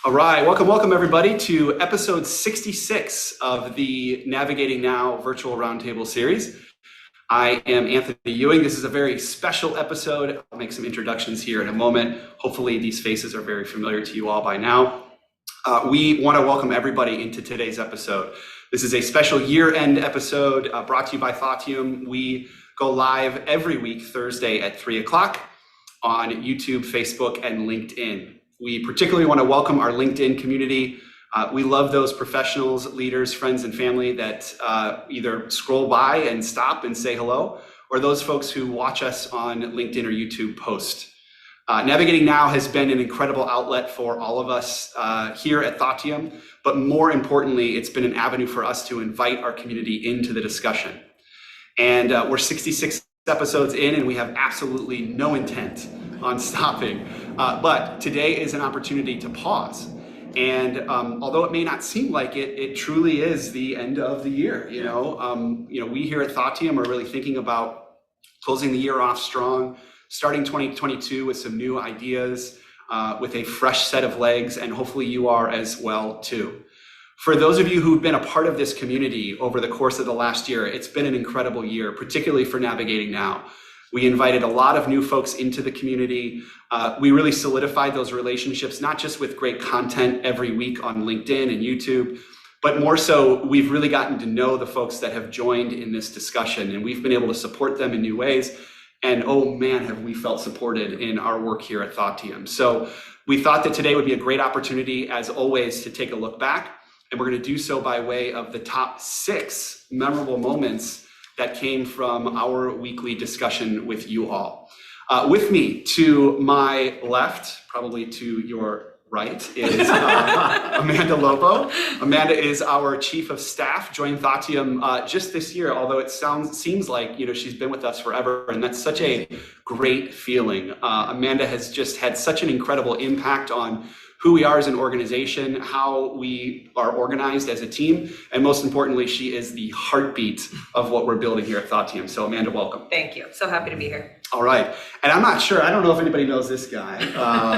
All right, welcome everybody to episode 66 of the Navigating Now virtual roundtable series. I am Anthony Ewing. This is a very special episode. I'll make some introductions here in a moment. Hopefully these faces are very familiar to you all by now. We want to welcome everybody into today's episode. This is a special year-end episode brought to you by Thoughtium. We go live every week, Thursday at 3 o'clock on YouTube, Facebook, and LinkedIn. We particularly want to welcome our LinkedIn community. We love those professionals, leaders, friends, and family that either scroll by and stop and say hello, or those folks who watch us on LinkedIn or YouTube post. Navigating Now has been an incredible outlet for all of us here at Thoughtium, but more importantly, it's been an avenue for us to invite our community into the discussion. And we're 66 episodes in, and we have absolutely no intent on stopping. But today is an opportunity to pause. And although it may not seem like it, it truly is the end of the year. We here at Thoughtium are really thinking about closing the year off strong, starting 2022 with some new ideas, with a fresh set of legs, and hopefully you are as well too. For those of you who've been a part of this community over the course of the last year, it's been an incredible year, particularly for Navigating Now. We invited a lot of new folks into the community. We really solidified those relationships, not just with great content every week on LinkedIn and YouTube, but more so, we've really gotten to know the folks that have joined in this discussion, and we've been able to support them in new ways. And oh man, have we felt supported in our work here at Thoughtium. So we thought that today would be a great opportunity, as always, to take a look back. And we're going to do so by way of the top 6 memorable moments that came from our weekly discussion with you all. With me to my left, probably to your right, is Amanda Lobo. Amanda is our Chief of Staff, joined Thoughtium just this year, although it seems like she's been with us forever, and that's such a great feeling. Amanda has just had such an incredible impact on who we are as an organization, how we are organized as a team, and most importantly, she is the heartbeat of what we're building here at Thoughtium. So Amanda, welcome. Thank you. So happy to be here. All right. And I'm not sure, I don't know if anybody knows this guy.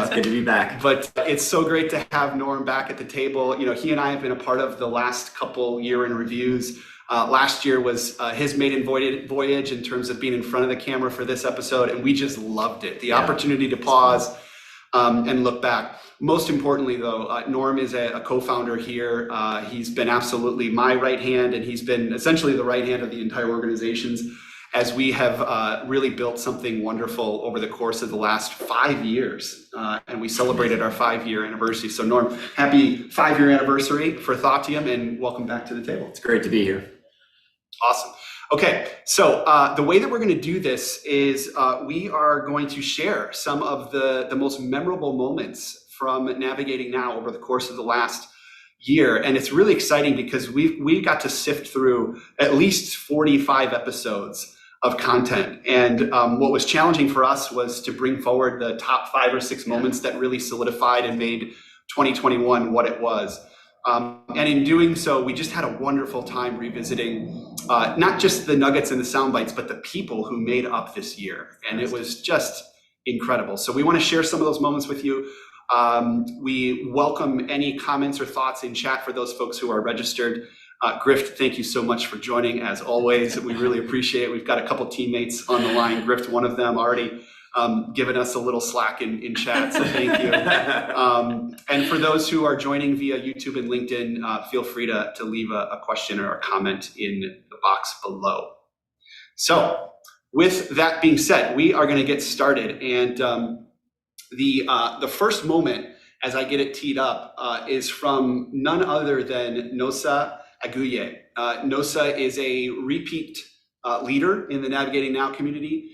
It's good to be back. But it's so great to have Norm back at the table. He and I have been a part of the last couple year in reviews. Last year was his maiden voyage in terms of being in front of the camera for this episode, and we just loved it. The opportunity to pause and look back. Most importantly, though, Norm is a co-founder here. He's been absolutely my right hand, and he's been essentially the right hand of the entire organizations as we have really built something wonderful over the course of the last 5 years. And we celebrated our 5-year anniversary. So Norm, happy 5-year anniversary for Thoughtium, and welcome back to the table. It's great to be here. Awesome. Okay, so the way that we're going to do this is we are going to share some of the most memorable moments from Navigating Now over the course of the last year. And it's really exciting because we got to sift through at least 45 episodes of content. And what was challenging for us was to bring forward the top 5 or 6 moments that really solidified and made 2021 what it was. And in doing so, we just had a wonderful time revisiting not just the nuggets and the sound bites, but the people who made up this year. And it was just incredible. So we want to share some of those moments with you. We welcome any comments or thoughts in chat for those folks who are registered. Grift, thank you so much for joining as always. We really appreciate it. We've got a couple teammates on the line. Grift, one of them, already given us a little slack in chat, so thank you. And for those who are joining via YouTube and LinkedIn, feel free to leave a question or a comment in the box below. So with that being said, we are going to get started. And the first moment, as I get it teed up, is from none other than Nosa Aguye. Nosa is a repeat leader in the Navigating Now community.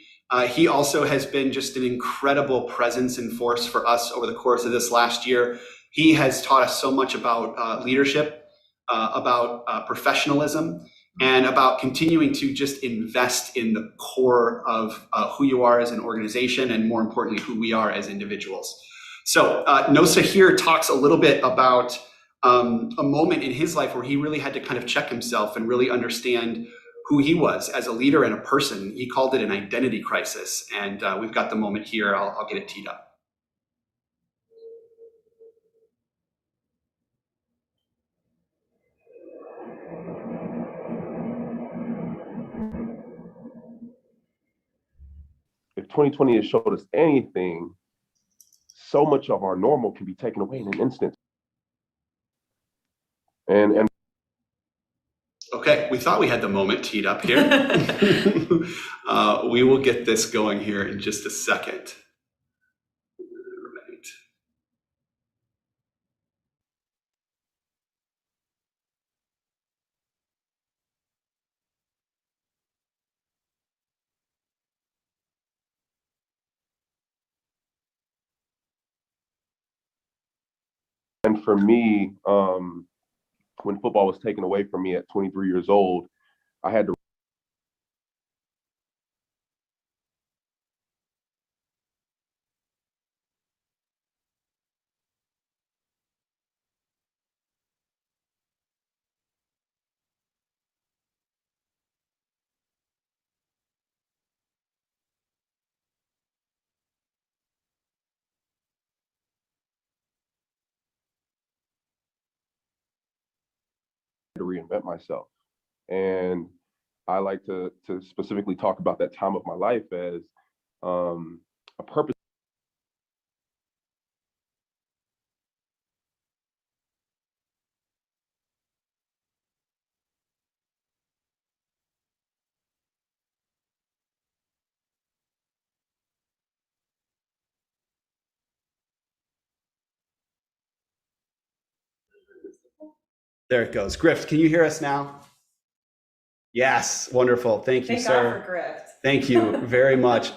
He also has been just an incredible presence and force for us over the course of this last year. He has taught us so much about leadership, about professionalism, and about continuing to just invest in the core of who you are as an organization, and more importantly, who we are as individuals. So Nosa here talks a little bit about a moment in his life where he really had to kind of check himself and really understand who he was as a leader and a person. He called it an identity crisis. And we've got the moment here. I'll get it teed up. 2020 has showed us anything, so much of our normal can be taken away in an instant. And okay, we thought we had the moment teed up here. We will get this going here in just a second. Right. And for me, when football was taken away from me at 23 years old, I had to reinvent myself. And I like to specifically talk about that time of my life as a purpose. There it goes. Griff, can you hear us now? Yes, wonderful. Thank you, Thank sir. God for Griff. Thank you very much.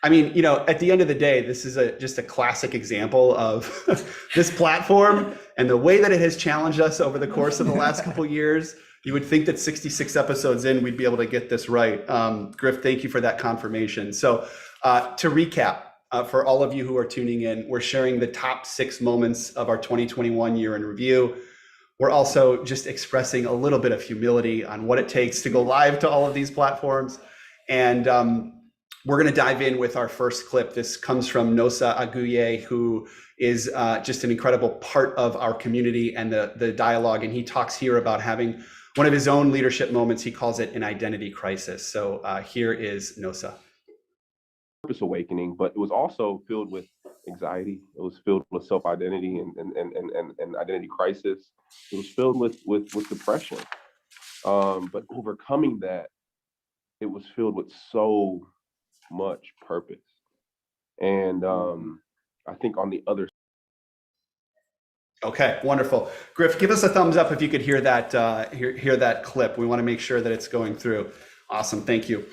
I mean, at the end of the day, this is just a classic example of this platform and the way that it has challenged us over the course of the last couple of years. You would think that 66 episodes in, we'd be able to get this right. Griff, thank you for that confirmation. So to recap, for all of you who are tuning in, we're sharing the top 6 moments of our 2021 year in review. We're also just expressing a little bit of humility on what it takes to go live to all of these platforms. And we're going to dive in with our first clip. This comes from Nosa Aguye, who is just an incredible part of our community and the dialogue. And he talks here about having one of his own leadership moments. He calls it an identity crisis. So here is Nosa. Purpose awakening, but it was also filled with anxiety. It was filled with self-identity and identity crisis. It was filled with depression. But overcoming that, it was filled with so much purpose. And I think on the other. Okay, wonderful. Griff, give us a thumbs up if you could hear that hear that clip. We want to make sure that it's going through. Awesome, thank you.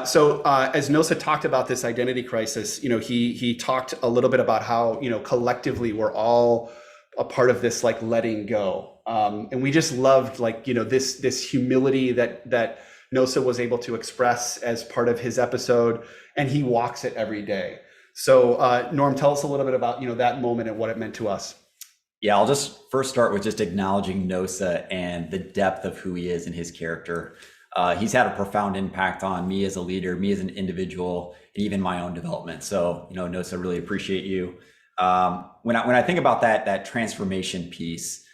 So as Nosa talked about this identity crisis, he talked a little bit about how collectively we're all a part of this like letting go, and we just loved this humility that Nosa was able to express as part of his episode, and he walks it every day. So Norm, tell us a little bit about that moment and what it meant to us. Yeah, I'll just first start with just acknowledging Nosa and the depth of who he is and his character. He's had a profound impact on me as a leader, me as an individual, and even my own development. So, Nosa, really appreciate you. When I think about that transformation piece,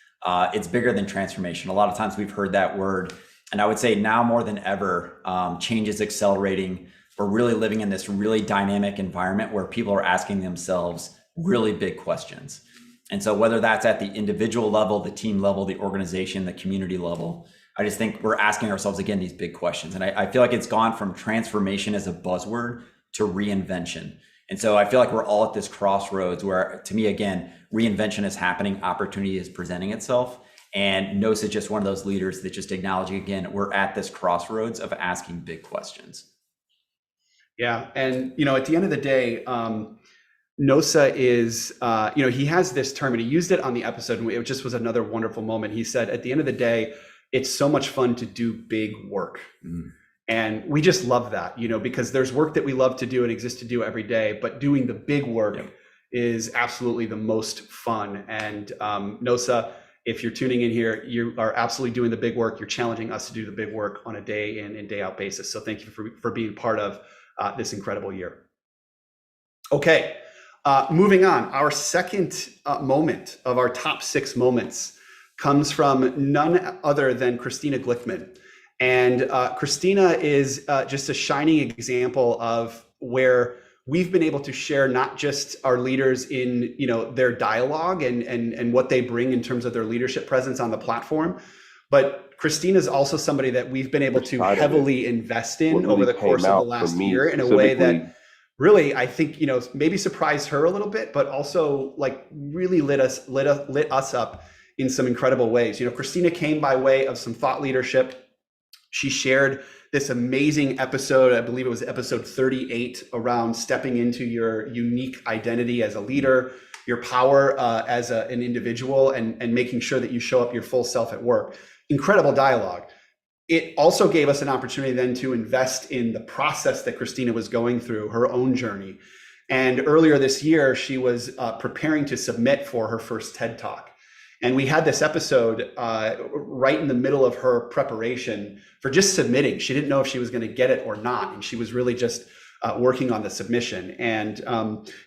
it's bigger than transformation. A lot of times we've heard that word, and I would say now more than ever, change is accelerating. We're really living in this really dynamic environment where people are asking themselves really big questions. And so whether that's at the individual level, the team level, the organization, the community level, I just think we're asking ourselves, again, these big questions. And I feel like it's gone from transformation as a buzzword to reinvention. And so I feel like we're all at this crossroads where, to me, again, reinvention is happening, opportunity is presenting itself. And Nosa is just one of those leaders that just acknowledging, again, we're at this crossroads of asking big questions. Yeah, and at the end of the day, Nosa is, he has this term, and he used it on the episode, and it just was another wonderful moment. He said, at the end of the day, it's so much fun to do big work. Mm. And we just love that, because there's work that we love to do and exist to do every day, but doing the big work is absolutely the most fun. And Nosa, if you're tuning in here, you are absolutely doing the big work. You're challenging us to do the big work on a day in and day out basis. So thank you for being part of this incredible year. Okay, moving on. Our second moment of our top 6 moments comes from none other than Christina Glickman. And Christina is just a shining example of where we've been able to share not just our leaders in, their dialogue and what they bring in terms of their leadership presence on the platform, but Christina is also somebody that we've been able to heavily invest in over the course of the last year in a way that really, I think, maybe surprised her a little bit, but also like really lit us up in some incredible ways. Christina came by way of some thought leadership. She shared this amazing episode, I believe it was episode 38, around stepping into your unique identity as a leader, your power as an individual, and making sure that you show up your full self at work. Incredible dialogue. It also gave us an opportunity then to invest in the process that Christina was going through, her own journey. And earlier this year, she was preparing to submit for her first TED Talk. And we had this episode right in the middle of her preparation for just submitting. She didn't know if she was going to get it or not. And she was really just working on the submission. And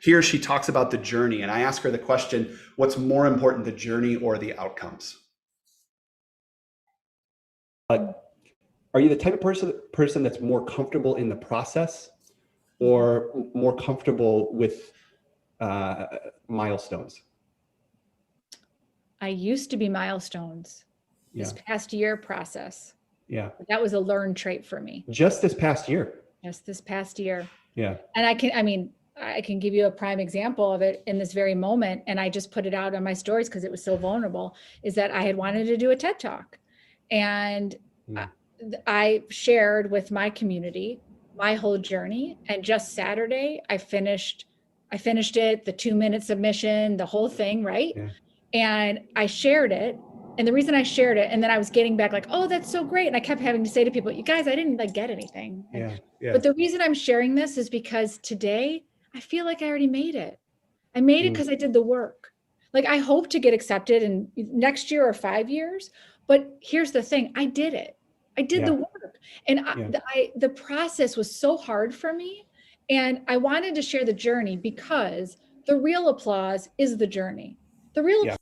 here she talks about the journey. And I ask her the question, what's more important, the journey or the outcomes? Are you the type of person that's more comfortable in the process or more comfortable with milestones? I used to be milestones. Yeah. This past year process. Yeah. That was a learned trait for me. Just this past year. Just this past year. Yeah. And I can give you a prime example of it in this very moment. And I just put it out on my stories because it was so vulnerable, is that I had wanted to do a TED Talk. And I shared with my community my whole journey. And just Saturday, I finished it, the 2-minute submission, the whole thing, right? Yeah. And I shared it. And the reason I shared it, and then I was getting back like, oh, that's so great. And I kept having to say to people, you guys, I didn't get anything. Yeah. But the reason I'm sharing this is because today I feel like I already made it. I made it because I did the work. Like I hope to get accepted in next year or 5 years. But here's the thing, I did it. I did the work. And the process was so hard for me. And I wanted to share the journey because the real applause is the journey. The real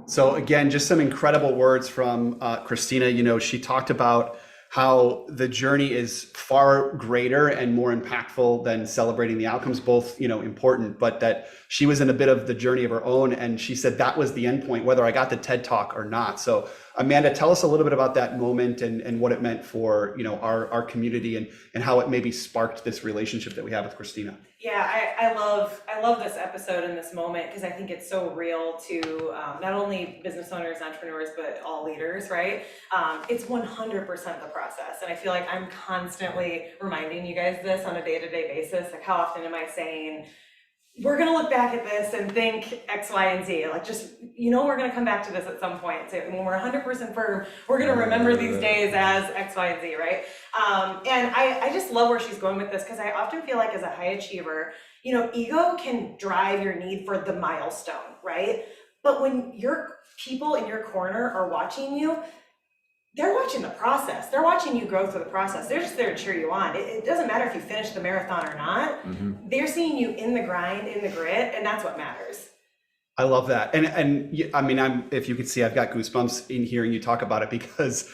So again, just some incredible words from Christina. She talked about how the journey is far greater and more impactful than celebrating the outcomes, both, important, but that she was in a bit of the journey of her own. And she said that was the end point, whether I got the TED Talk or not. So Amanda, tell us a little bit about that moment and what it meant for, our community and how it maybe sparked this relationship that we have with Christina. Yeah, I love this episode and this moment because I think it's so real to not only business owners, entrepreneurs, but all leaders, right? It's 100% the process. And I feel like I'm constantly reminding you guys this on a day-to-day basis. Like how often am I saying, we're going to look back at this and think X, Y, and Z. Like just, we're going to come back to this at some point. So when we're 100% firm, we're going to remember these days as X, Y, and Z, right? And I just love where she's going with this because I often feel like as a high achiever, ego can drive your need for the milestone, right? But when your people in your corner are watching you, they're watching the process. They're watching you grow through the process. They're just there to cheer you on. It doesn't matter if you finish the marathon or not. Mm-hmm. They're seeing you in the grind, in the grit, and that's what matters. I love that. And I mean, if you could see, I've got goosebumps in hearing you talk about it because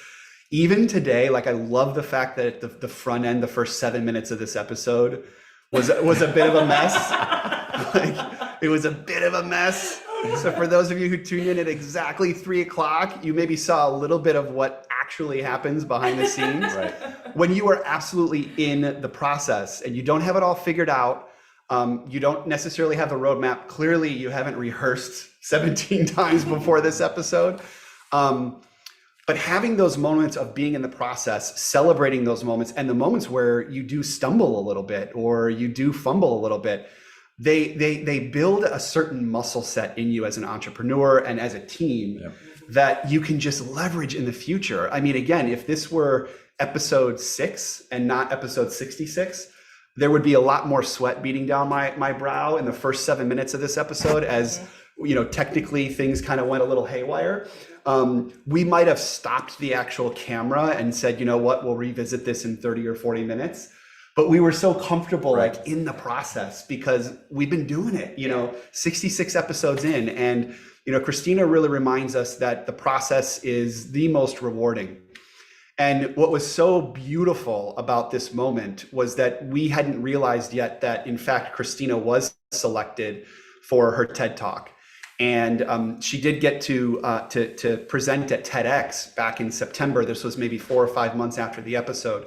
even today, like I love the fact that the front end, the first 7 minutes of this episode was a bit of a mess. Like it was a bit of a mess. So for those of you who tuned in at exactly 3:00, you maybe saw a little bit of what actually happens behind the scenes. Right. When you are absolutely in the process and you don't have it all figured out, you don't necessarily have the roadmap. Clearly, you haven't rehearsed 17 times before this episode. But having those moments of being in the process, celebrating those moments, and the moments where you do stumble a little bit or you do fumble a little bit, they build a certain muscle set in you as an entrepreneur and as a team that you can just leverage in the future. I mean, again, if this were episode 6 and not episode 66, there would be a lot more sweat beating down my brow in the first 7 minutes of this episode as, technically things kind of went a little haywire. We might have stopped the actual camera and said, you know what, we'll revisit this in 30 or 40 minutes. But we were so comfortable like in the process because we've been doing it, 66 episodes in. And, Christina really reminds us that the process is the most rewarding. And what was so beautiful about this moment was that we hadn't realized yet that, in fact, Christina was selected for her TED Talk. And she did get to present at TEDx back in September. This was maybe 4 or 5 months after the episode.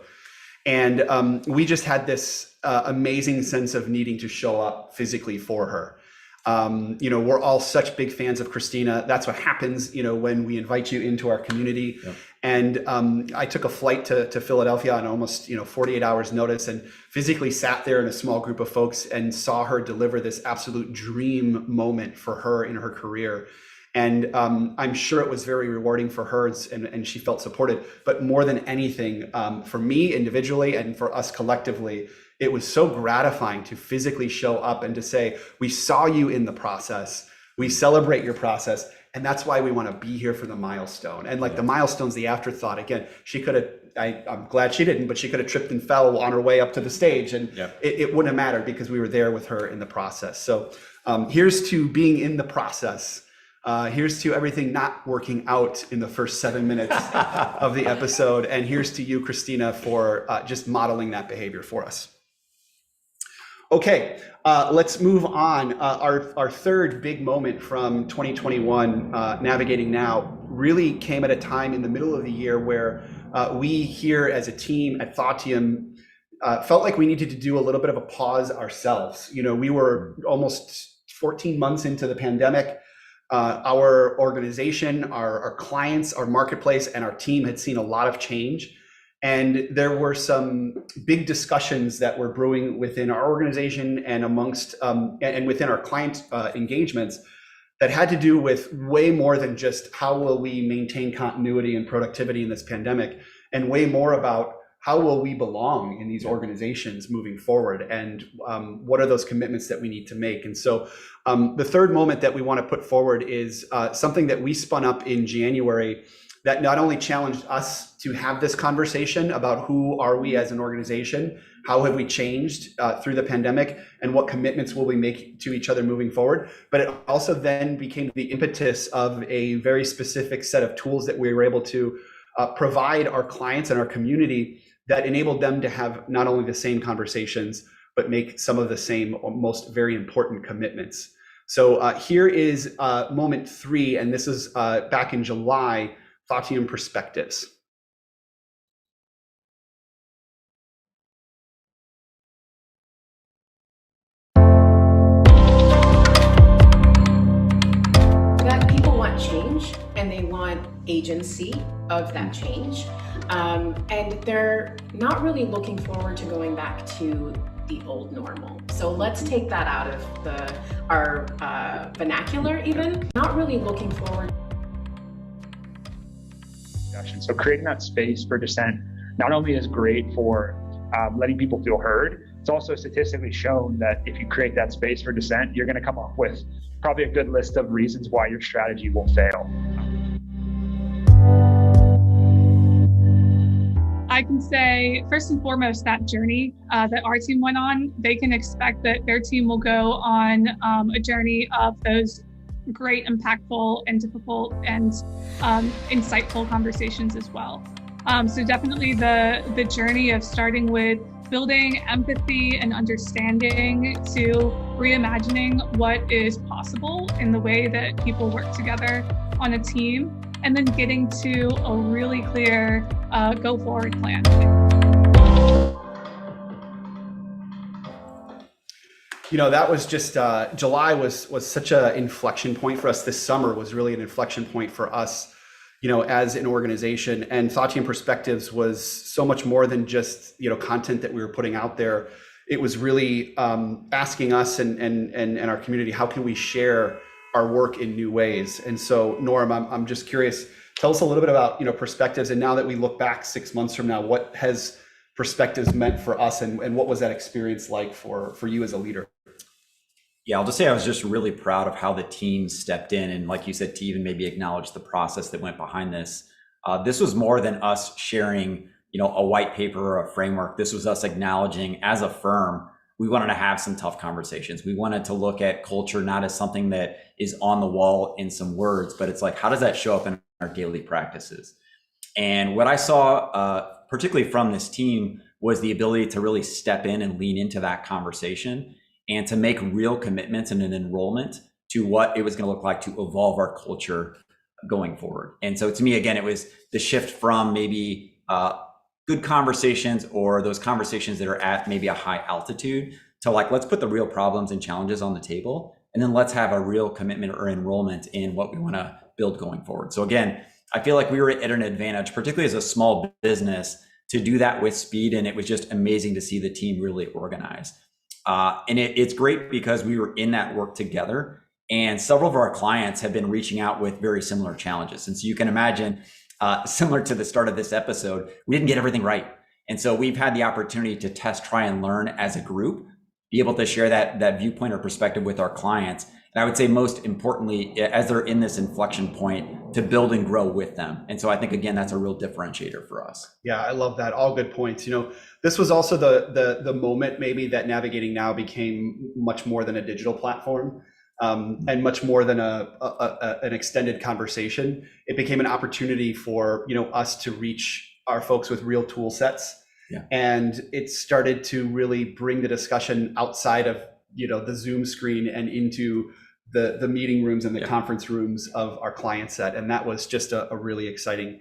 And we just had this amazing sense of needing to show up physically for her. We're all such big fans of Christina. That's what happens, when we invite you into our community. Yep. And I took a flight to Philadelphia on almost 48 hours notice, and physically sat there in a small group of folks and saw her deliver this absolute dream moment for her in her career. And I'm sure it was very rewarding for her, and she felt supported. But more than anything, for me individually and for us collectively, it was so gratifying to physically show up and to say, we saw you in the process, we celebrate your process, and that's why we want to be here for the milestone. And the milestone's the afterthought. Again, she could have, I'm glad she didn't, but she could have tripped and fell on her way up to the stage, and it wouldn't have mattered because we were there with her in the process. So here's to being in the process. Here's to everything not working out in the first 7 minutes of the episode. And here's to you, Christina, for just modeling that behavior for us. Okay, let's move on. Our third big moment from 2021, Navigating Now, really came at a time in the middle of the year where we here as a team at Thoughtium felt like we needed to do a little bit of a pause ourselves. We were almost 14 months into the pandemic. Our organization, our clients, our marketplace, and our team had seen a lot of change. And there were some big discussions that were brewing within our organization and amongst and within our client engagements that had to do with way more than just how will we maintain continuity and productivity in this pandemic, and way more about how will we belong in these organizations moving forward, and what are those commitments that we need to make. And so the third moment that we want to put forward is something that we spun up in January that not only challenged us to have this conversation about who are we as an organization, how have we changed through the pandemic, and what commitments will we make to each other moving forward, but it also then became the impetus of a very specific set of tools that we were able to provide our clients and our community that enabled them to have not only the same conversations, but make some of the same most very important commitments. So here is moment 3, and this is back in July, Thoughtium Perspectives. That people want change, and they want agency of that change. And they're not really looking forward to going back to the old normal. So let's take that out of our vernacular even. Not really looking forward. So creating that space for dissent not only is great for letting people feel heard, it's also statistically shown that if you create that space for dissent, you're going to come up with probably a good list of reasons why your strategy will fail. I can say, first and foremost, that journey that our team went on, they can expect that their team will go on a journey of those great, impactful, and difficult and insightful conversations as well. So definitely the journey of starting with building empathy and understanding to reimagining what is possible in the way that people work together on a team, and then getting to a really clear go forward plan. That was just July was such an inflection point for us. This summer was really an inflection point for us, as an organization. And Thoughtium Perspectives was so much more than just content that we were putting out there. It was really asking us and our community, how can we share our work in new ways? And so, Norm, I'm just curious. Tell us a little bit about Perspectives, and now that we look back 6 months from now, what has Perspectives meant for us, and what was that experience like for you as a leader? Yeah, I'll just say I was just really proud of how the team stepped in, and like you said, to even maybe acknowledge the process that went behind this. This was more than us sharing, a white paper or a framework. This was us acknowledging, as a firm, we wanted to have some tough conversations. We wanted to look at culture not as something that is on the wall in some words, but it's like, how does that show up in our daily practices? And what I saw, particularly from this team, was the ability to really step in and lean into that conversation and to make real commitments and an enrollment to what it was going to look like to evolve our culture going forward. And so to me, again, it was the shift from maybe good conversations or those conversations that are at maybe a high altitude to like, let's put the real problems and challenges on the table, and then let's have a real commitment or enrollment in what we want to build going forward. So again, I feel like we were at an advantage, particularly as a small business, to do that with speed. And it was just amazing to see the team really organize. And it's great because we were in that work together. And several of our clients have been reaching out with very similar challenges. And so you can imagine, similar to the start of this episode, we didn't get everything right. And so we've had the opportunity to test, try, and learn as a group, be able to share that viewpoint or perspective with our clients. And I would say most importantly, as they're in this inflection point, to build and grow with them. And so I think, again, that's a real differentiator for us. Yeah, I love that. All good points. This was also the moment maybe that Navigating Now became much more than a digital platform. And much more than an extended conversation. It became an opportunity for us to reach our folks with real tool sets. Yeah. And it started to really bring the discussion outside of the Zoom screen and into the meeting rooms and the conference rooms of our client set. And that was just a really exciting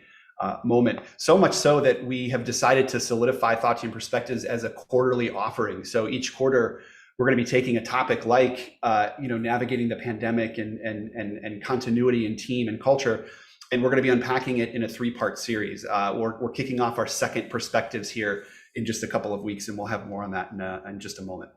moment. So much so that we have decided to solidify Thoughtium Perspectives as a quarterly offering. So each quarter, we're going to be taking a topic like, navigating the pandemic and continuity in team and culture, and we're going to be unpacking it in a 3-part series. We're kicking off our second Perspectives here in just a couple of weeks, and we'll have more on that in just a moment.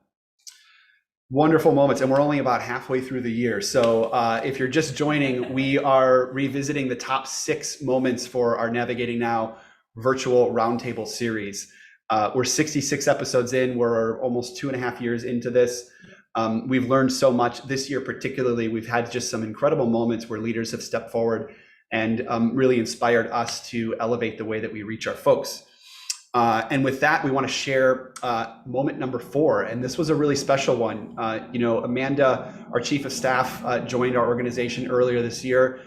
Wonderful moments, and we're only about halfway through the year. So if you're just joining, we are revisiting the top 6 moments for our Navigating Now virtual roundtable series. We're 66 episodes in. We're almost 2.5 years into this. We've learned so much this year, particularly. We've had just some incredible moments where leaders have stepped forward and really inspired us to elevate the way that we reach our folks. And with that, we want to share moment number 4. And this was a really special one. Amanda, our chief of staff, joined our organization earlier this year.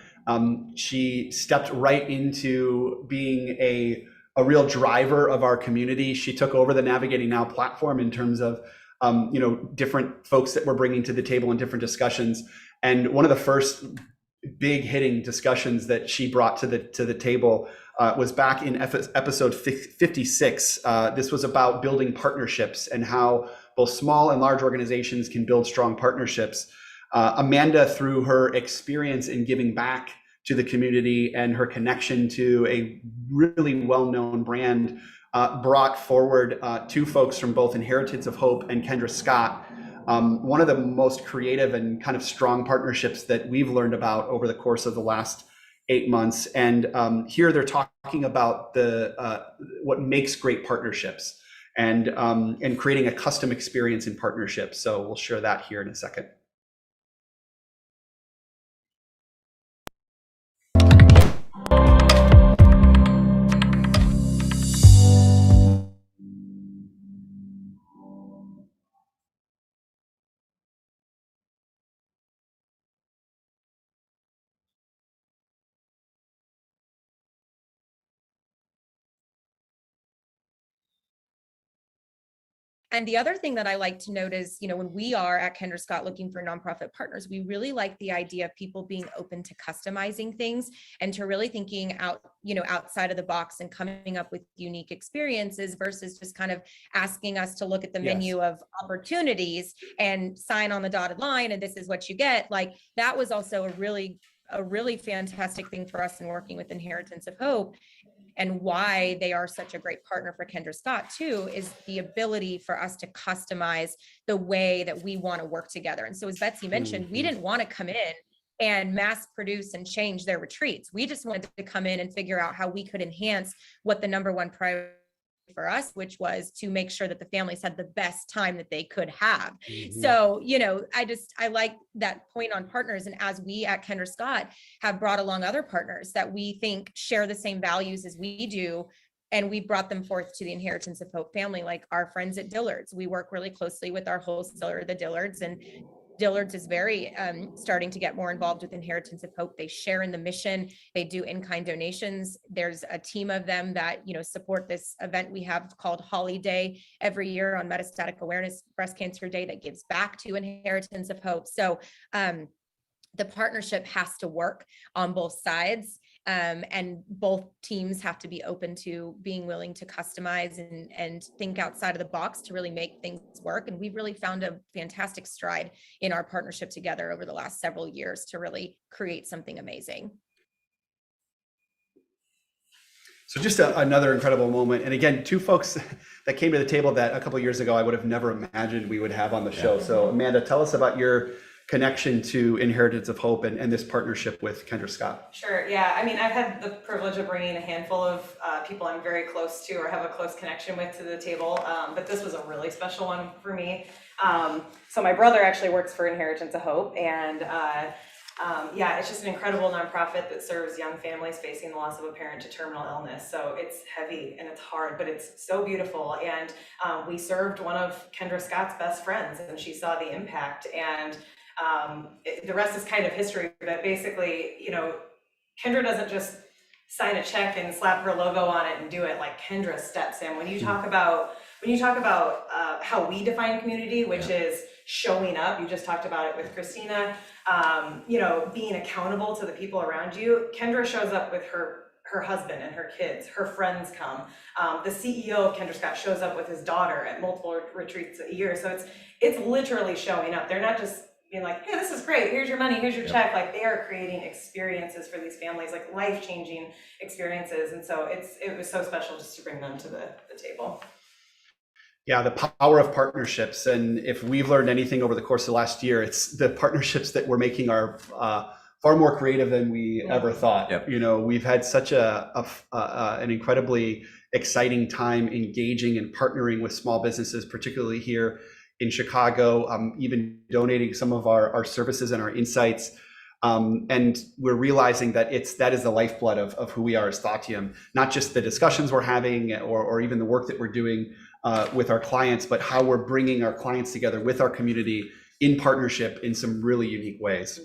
She stepped right into being a real driver of our community. She took over the Navigating Now platform in terms of, different folks that we're bringing to the table in different discussions. And one of the first big hitting discussions that she brought to the table was back in episode 56. This was about building partnerships and how both small and large organizations can build strong partnerships. Amanda, through her experience in giving back to the community and her connection to a really well-known brand, brought forward 2 folks from both Inheritance of Hope and Kendra Scott, one of the most creative and kind of strong partnerships that we've learned about over the course of the last 8 months. And here they're talking about what makes great partnerships and creating a custom experience in partnerships. So we'll share that here in a second. And the other thing that I like to note is, when we are at Kendra Scott looking for nonprofit partners, we really like the idea of people being open to customizing things and to really thinking outside of the box and coming up with unique experiences versus just kind of asking us to look at the menu of opportunities and sign on the dotted line and this is what you get. Like, that was also a really fantastic thing for us in working with Inheritance of Hope. And why they are such a great partner for Kendra Scott too, is the ability for us to customize the way that we want to work together. And so as Betsy mentioned, we didn't want to come in and mass produce and change their retreats. We just wanted to come in and figure out how we could enhance what the number one priority for us, which was to make sure that the families had the best time that they could have. So, I like that point on partners. And as we at Kendra Scott have brought along other partners that we think share the same values as we do, and we brought them forth to the Inheritance of Hope family, like our friends at Dillard's. We work really closely with our wholesaler, the Dillards, and Dillard's is very starting to get more involved with Inheritance of Hope. They share in the mission. They do in-kind donations. There's a team of them that, you know, support this event we have called Holly Day every year on Metastatic Awareness Breast Cancer Day that gives back to Inheritance of Hope. So the partnership has to work on both sides. And both teams have to be open to being willing to customize and think outside of the box to really make things work. And we've really found a fantastic stride in our partnership together over the last several years to really create something amazing. So just another incredible moment. And again, two folks that came to the table that a couple of years ago I would have never imagined we would have on the show. So Amanda, tell us about your connection to Inheritance of Hope and this partnership with Kendra Scott. Sure, yeah. I mean, I've had the privilege of bringing a handful of people I'm very close to or have a close connection with to the table, but this was a really special one for me. So my brother actually works for Inheritance of Hope, and yeah, it's just an incredible nonprofit that serves young families facing the loss of a parent to terminal illness. So it's heavy and it's hard, but it's so beautiful. And we served one of Kendra Scott's best friends, and she saw the impact. And the rest is kind of history, but basically, you know, Kendra doesn't just sign a check and slap her logo on it and do it. Like, Kendra steps in. When you talk about how we define community, which is showing up, you just talked about it with Christina, you know, being accountable to the people around you. Kendra shows up with her husband and her kids. Her friends come. The CEO of Kendra Scott shows up with his daughter at multiple retreats a year. So it's literally showing up. They're not just being like, hey, this is great, here's your money, here's your check. Like, they are creating experiences for these families, like life-changing experiences. And so it was so special just to bring them to the table. Yeah, the power of partnerships. And if we've learned anything over the course of the last year, it's the partnerships that we're making are far more creative than we ever thought. Yep. You know, we've had such an incredibly exciting time engaging and partnering with small businesses, particularly here in Chicago, even donating some of our services and our insights. And we're realizing that that is the lifeblood of who we are as Thoughtium, not just the discussions we're having or even the work that we're doing with our clients, but how we're bringing our clients together with our community in partnership in some really unique ways.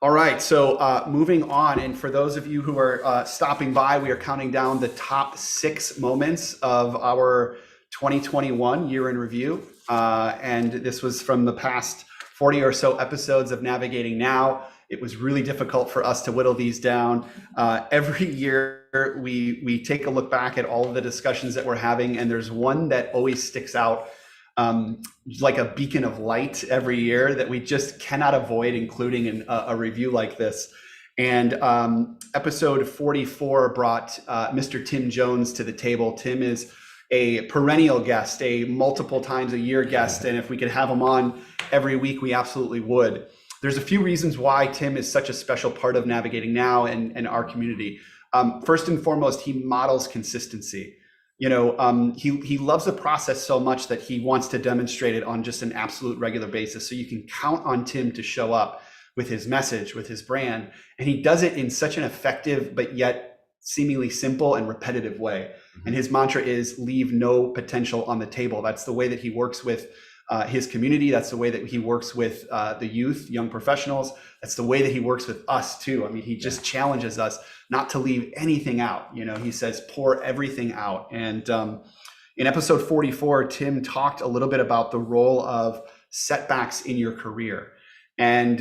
All right, so moving on, and for those of you who are stopping by, we are counting down the top 6 moments of our 2021 year in review. And this was from the past 40 or so episodes of Navigating Now. It was really difficult for us to whittle these down. Every year we take a look back at all of the discussions that we're having, and there's one that always sticks out like a beacon of light every year that we just cannot avoid including in a review like this. And episode 44 brought Mr. Tim Jones to the table. Tim is a perennial guest, a multiple times a year guest. And if we could have him on every week, we absolutely would. There's a few reasons why Tim is such a special part of Navigating Now and our community. First and foremost, he models consistency. You know, he loves the process so much that he wants to demonstrate it on just an absolute regular basis. So you can count on Tim to show up with his message, with his brand. And he does it in such an effective, but yet seemingly simple and repetitive way. And his mantra is leave no potential on the table. That's the way that he works with his community. That's the way that he works with the youth, young professionals. That's the way that he works with us too. I mean, he just challenges us not to leave anything out. You know, he says, pour everything out. And in episode 44, Tim talked a little bit about the role of setbacks in your career. And,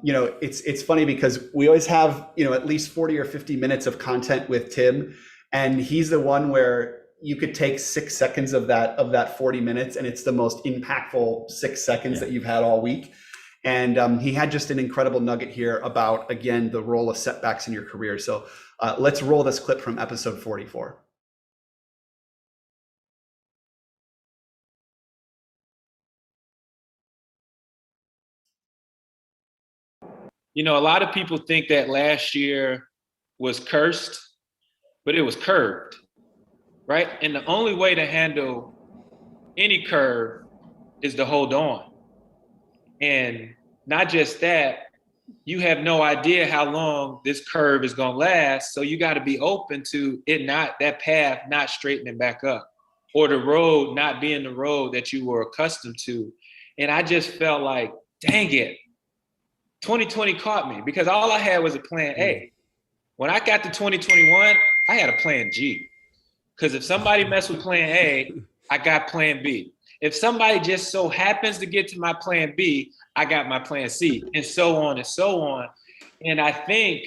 you know, it's funny because we always have, you know, at least 40 or 50 minutes of content with Tim. And he's the one where you could take 6 seconds of that 40 minutes and it's the most impactful 6 seconds that you've had all week. And he had just an incredible nugget here about, again, the role of setbacks in your career. So let's roll this clip from episode 44. You know, a lot of people think that last year was cursed, but it was curved, right? And the only way to handle any curve is to hold on. And not just that, you have no idea how long this curve is gonna last. So you gotta be open to it that path not straightening back up, or the road not being the road that you were accustomed to. And I just felt like, dang it, 2020 caught me because all I had was a plan A. When I got to 2021, I had a plan G. Because if somebody messed with plan A, I got plan B. If somebody just so happens to get to my plan B, I got my plan C, and so on and so on. And I think,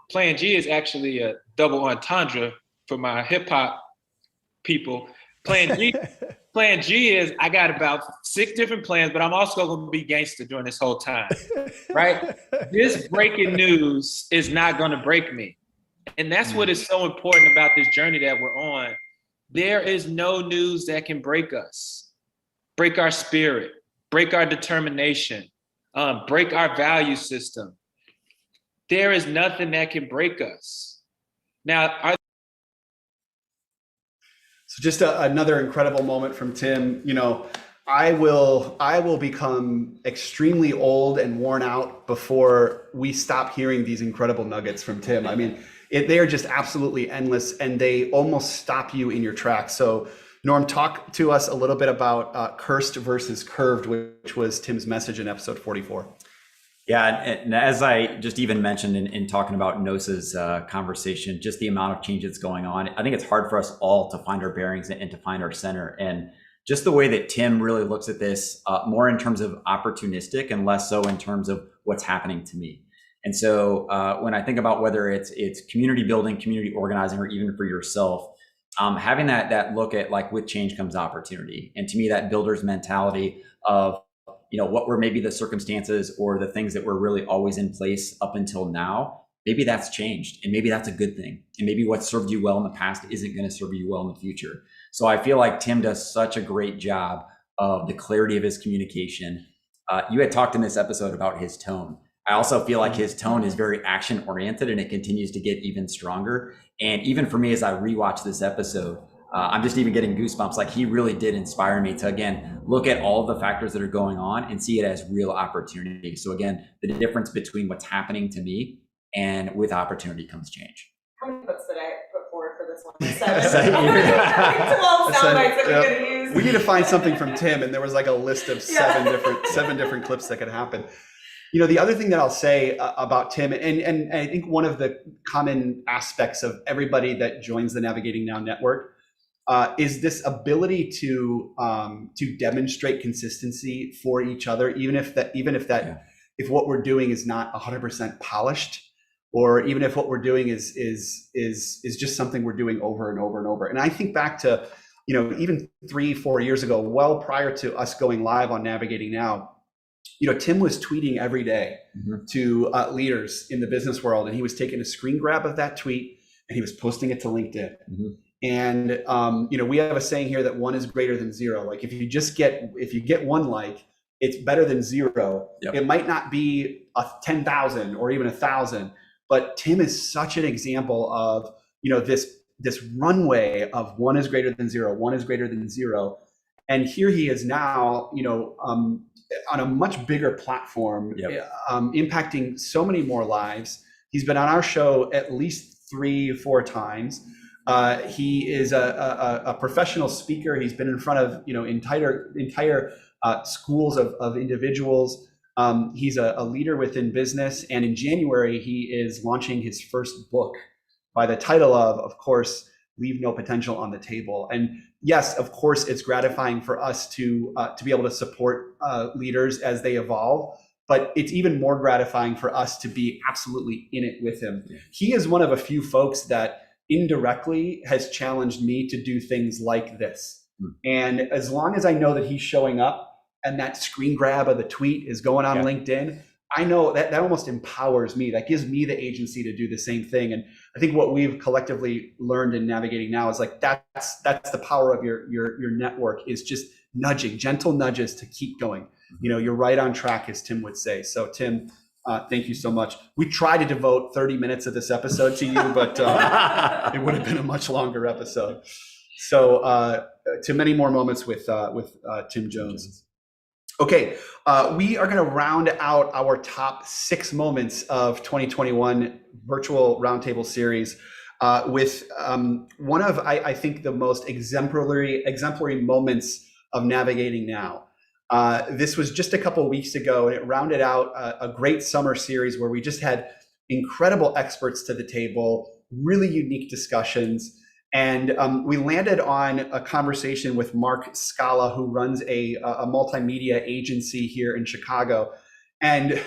plan G is actually a double entendre for my hip hop people. Plan G is I got about 6 different plans, but I'm also going to be gangster during this whole time, right? This breaking news is not going to break me. And that's what is so important about this journey that we're on. There is no news that can break us, break our spirit, break our determination, break our value system. There is nothing that can break us. Now, so just another incredible moment from Tim. I will become extremely old and worn out before we stop hearing these incredible nuggets from Tim. I mean, they are just absolutely endless, and they almost stop you in your tracks. So Norm, talk to us a little bit about cursed versus curved, which was Tim's message in episode 44. Yeah, and as I just even mentioned in talking about Nosa's conversation, just the amount of change that's going on, I think it's hard for us all to find our bearings and to find our center. And just the way that Tim really looks at this, more in terms of opportunistic and less so in terms of what's happening to me. And so when I think about whether it's community building, community organizing, or even for yourself, having that look at like with change comes opportunity. And to me, that builder's mentality of what were maybe the circumstances or the things that were really always in place up until now, maybe that's changed and maybe that's a good thing. And maybe what served you well in the past isn't going to serve you well in the future. So I feel like Tim does such a great job of the clarity of his communication. You had talked in this episode about his tone. I also feel like his tone is very action oriented and it continues to get even stronger. And even for me, as I rewatch this episode, I'm just even getting goosebumps. Like he really did inspire me to, again, look at all of the factors that are going on and see it as real opportunity. So again, the difference between what's happening to me and with opportunity comes change. How many clips did I put forward for this one? 7. 12 sound bites that we're going to use. We need to find something from Tim, and there was like a list of seven different clips that could happen. The other thing that I'll say about Tim, and I think one of the common aspects of everybody that joins the Navigating Now network is this ability to demonstrate consistency for each other, even if what we're doing is not 100% polished, or even if what we're doing is just something we're doing over and over and over. And I think back to even 3-4 years ago, well prior to us going live on Navigating Now, Tim was tweeting every day to leaders in the business world, and he was taking a screen grab of that tweet and he was posting it to LinkedIn. And we have a saying here that 1 is greater than 0. Like if you get 1 like, it's better than 0. Yep. It might not be 10,000 or even 1,000, but Tim is such an example of this runway of 1 is greater than 0, 1 is greater than 0, and here he is now, on a much bigger platform, impacting so many more lives. He's been on our show at least 3-4 times. He is a professional speaker. He's been in front of entire schools of individuals. He's a leader within business, and in January he is launching his first book by the title of course, Leave No Potential on the Table. And yes, of course, it's gratifying for us to be able to support leaders as they evolve, but it's even more gratifying for us to be absolutely in it with him. Yeah. He is one of a few folks that indirectly has challenged me to do things like this. And as long as I know that he's showing up and that screen grab of the tweet is going on LinkedIn, I know that almost empowers me. That gives me the agency to do the same thing. And I think what we've collectively learned in Navigating Now is like that's the power of your network, is just nudging, gentle nudges to keep going. You're right on track, as Tim would say. So Tim, thank you so much. We tried to devote 30 minutes of this episode to you, but it would have been a much longer episode. So to many more moments with Tim Jones. Okay, we are going to round out our top 6 moments of 2021 virtual roundtable series with one of, I think, the most exemplary moments of Navigating Now. This was just a couple of weeks ago, and it rounded out a great summer series where we just had incredible experts to the table, really unique discussions. And we landed on a conversation with Mark Scala, who runs a multimedia agency here in Chicago. And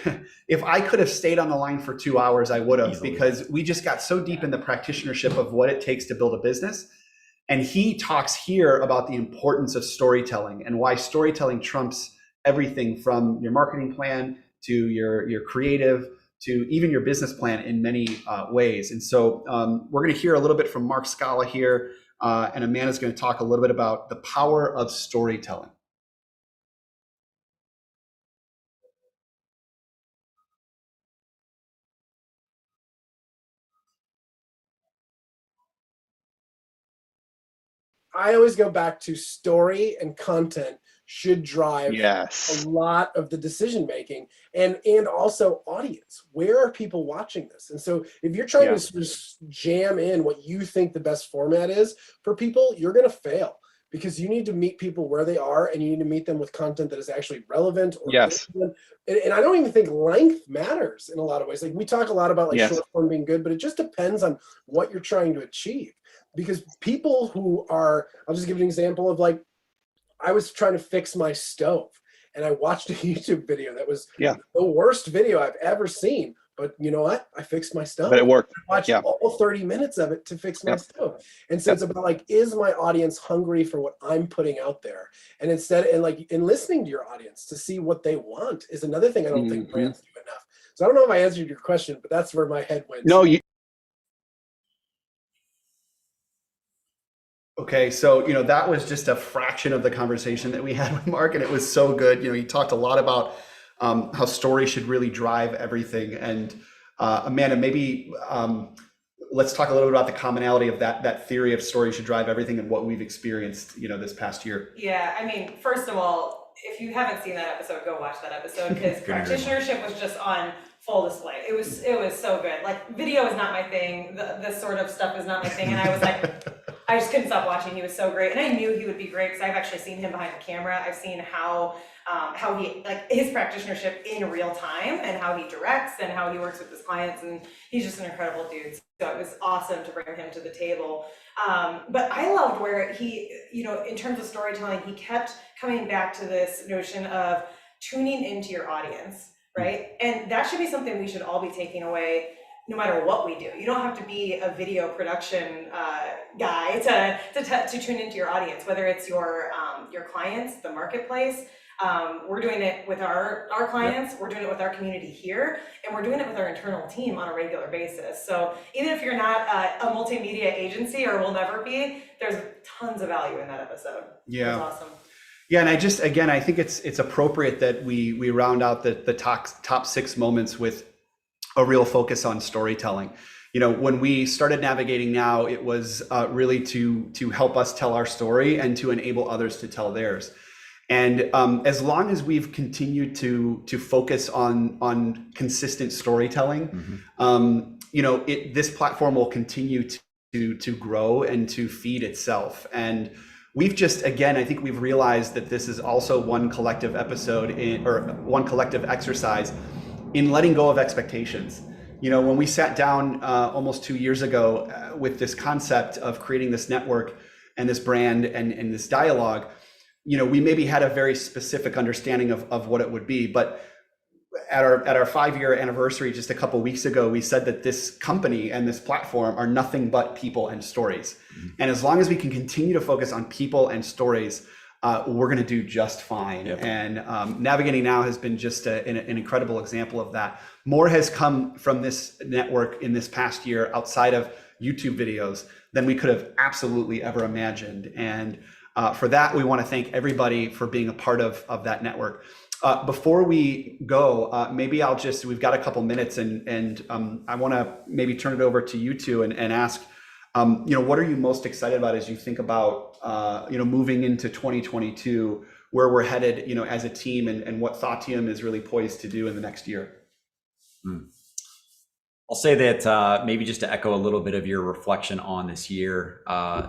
if I could have stayed on the line for 2 hours, I would have, because we just got so deep in the practitionership of what it takes to build a business. And he talks here about the importance of storytelling and why storytelling trumps everything from your marketing plan to your creative to even your business plan in many ways. And so we're going to hear a little bit from Mark Scala here, and Amanda's going to talk a little bit about the power of storytelling. I always go back to story and content should drive Yes. a lot of the decision making, and also audience. Where are people watching this? And so if you're trying to sort of jam in what you think the best format is for people, you're going to fail, because you need to meet people where they are, and you need to meet them with content that is actually relevant. Or Yes. And I don't even think length matters in a lot of ways. Like, we talk a lot about like short form being good, but it just depends on what you're trying to achieve. Because people who are, I'll just give you an example of, like, I was trying to fix my stove, and I watched a YouTube video that was the worst video I've ever seen. But you know what? I fixed my stove. But it worked. I watched all 30 minutes of it to fix my stove. And so it's about, like, is my audience hungry for what I'm putting out there? And instead, and listening to your audience to see what they want is another thing I don't think brands do enough. So I don't know if I answered your question, but that's where my head went. No, Okay, so that was just a fraction of the conversation that we had with Mark, and it was so good. He talked a lot about how story should really drive everything. And Amanda, maybe let's talk a little bit about the commonality of that theory of story should drive everything and what we've experienced, this past year. Yeah, I mean, first of all, if you haven't seen that episode, go watch that episode, because practitionership was just on full display. It was so good. Like, video is not my thing. This sort of stuff is not my thing. And I was like, I just couldn't stop watching. He was so great. And I knew he would be great, because I've actually seen him behind the camera. I've seen how he, like, his practitionership in real time, and how he directs and how he works with his clients. And he's just an incredible dude. So it was awesome to bring him to the table. But I loved where he, in terms of storytelling, he kept coming back to this notion of tuning into your audience, right? And that should be something we should all be taking away, no matter what we do. You don't have to be a video production guy to tune into your audience, whether it's your clients, the marketplace. We're doing it with our clients, we're doing it with our community here, and we're doing it with our internal team on a regular basis. So even if you're not a multimedia agency, or will never be, there's tons of value in that episode. Yeah. It was awesome. Yeah, and I think it's appropriate that we round out the top 6 moments with a real focus on storytelling. When we started Navigating Now, it was really to help us tell our story and to enable others to tell theirs. And as long as we've continued to focus on consistent storytelling, this platform will continue to grow and to feed itself. And we've just, again, I think we've realized that this is also one collective one collective exercise in letting go of expectations. When we sat down almost 2 years ago with this concept of creating this network and this brand and this dialogue, we maybe had a very specific understanding of what it would be. But at our 5-year anniversary just a couple of weeks ago, we said that this company and this platform are nothing but people and stories. And as long as we can continue to focus on people and stories, we're going to do just fine. And Navigating Now has been just an incredible example of that. More has come from this network in this past year outside of YouTube videos than we could have absolutely ever imagined. And for that, we want to thank everybody for being a part of that network. Before we go, maybe we've got a couple minutes, and I want to maybe turn it over to you two and ask, what are you most excited about as you think about, moving into 2022, where we're headed, as a team, and what Thoughtium is really poised to do in the next year? I'll say that maybe just to echo a little bit of your reflection on this year,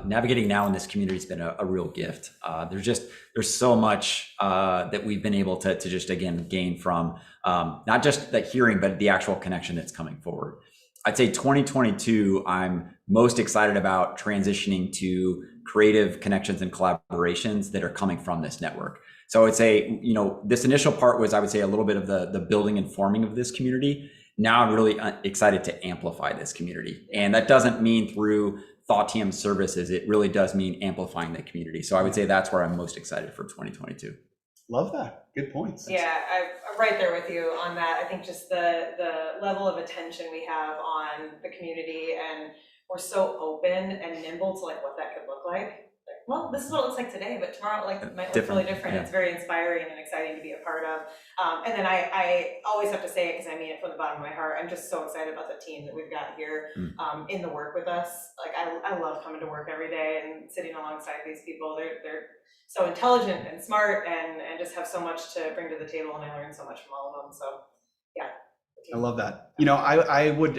navigating now in this community has been a real gift. There's so much that we've been able to just, again, gain from not just the hearing, but the actual connection that's coming forward. I'd say 2022, I'm most excited about transitioning to creative connections and collaborations that are coming from this network. So I would say, this initial part was, I would say, a little bit of the building and forming of this community. Now I'm really excited to amplify this community. And that doesn't mean through Thoughtium services. It really does mean amplifying the community. So I would say that's where I'm most excited for 2022. Love that. Good points. Yeah, I'm right there with you on that. I think just the level of attention we have on the community, and we're so open and nimble to like what that could look like. Well, this is what it looks like today, but tomorrow it might look really different. Yeah. It's very inspiring and exciting to be a part of. And then I always have to say it because I mean it from the bottom of my heart. I'm just so excited about the team that we've got here in the work with us. Like I love coming to work every day and sitting alongside these people. They're so intelligent and smart and just have so much to bring to the table, and I learn so much from all of them. So yeah. I love that.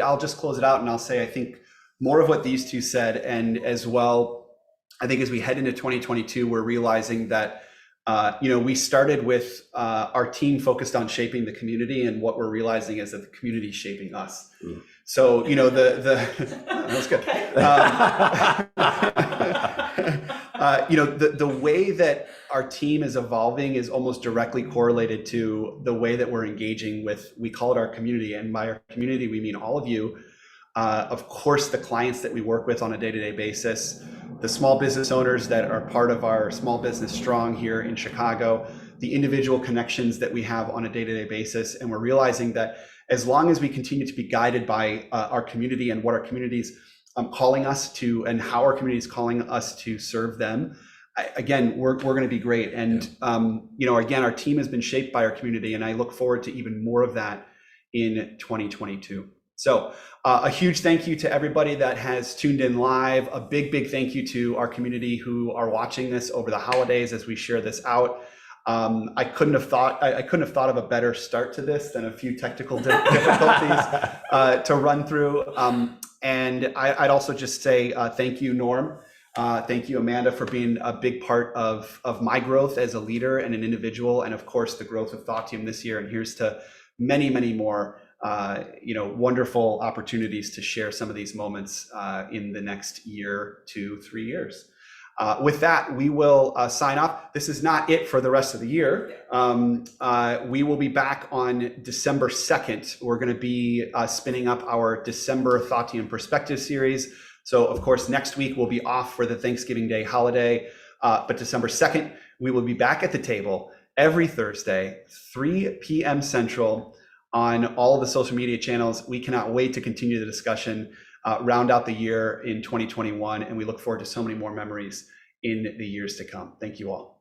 I'll just close it out and I'll say, I think more of what these two said, and as well, I think as we head into 2022, we're realizing that, we started with our team focused on shaping the community, and what we're realizing is that the community is shaping us. Mm. So, that was good. The way that our team is evolving is almost directly correlated to the way that we're engaging with, we call it our community. And by our community, we mean all of you. Of course, the clients that we work with on a day-to-day basis, the small business owners that are part of our Small Business Strong here in Chicago, the individual connections that we have on a day-to-day basis. And we're realizing that as long as we continue to be guided by our community and what our community's calling us to, and how our community is calling us to serve them, again, we're going to be great. And, again, our team has been shaped by our community, and I look forward to even more of that in 2022. So a huge thank you to everybody that has tuned in live. A big, big thank you to our community who are watching this over the holidays as we share this out. I couldn't have thought of a better start to this than a few technical difficulties to run through. And I'd also just say thank you, Norm. Thank you, Amanda, for being a big part of my growth as a leader and an individual, and of course the growth of Thoughtium this year. And here's to many, many more wonderful opportunities to share some of these moments in the next year to 3 years. With that, we will sign off. This is not it for the rest of the year. We will be back on December 2nd. We're going to be spinning up our December Thoughtium Perspective series. So, of course, next week we'll be off for the Thanksgiving Day holiday. But December 2nd, we will be back at the table every Thursday, 3 p.m. Central, on all of the social media channels. We cannot wait to continue the discussion, round out the year in 2021, and we look forward to so many more memories in the years to come. Thank you all.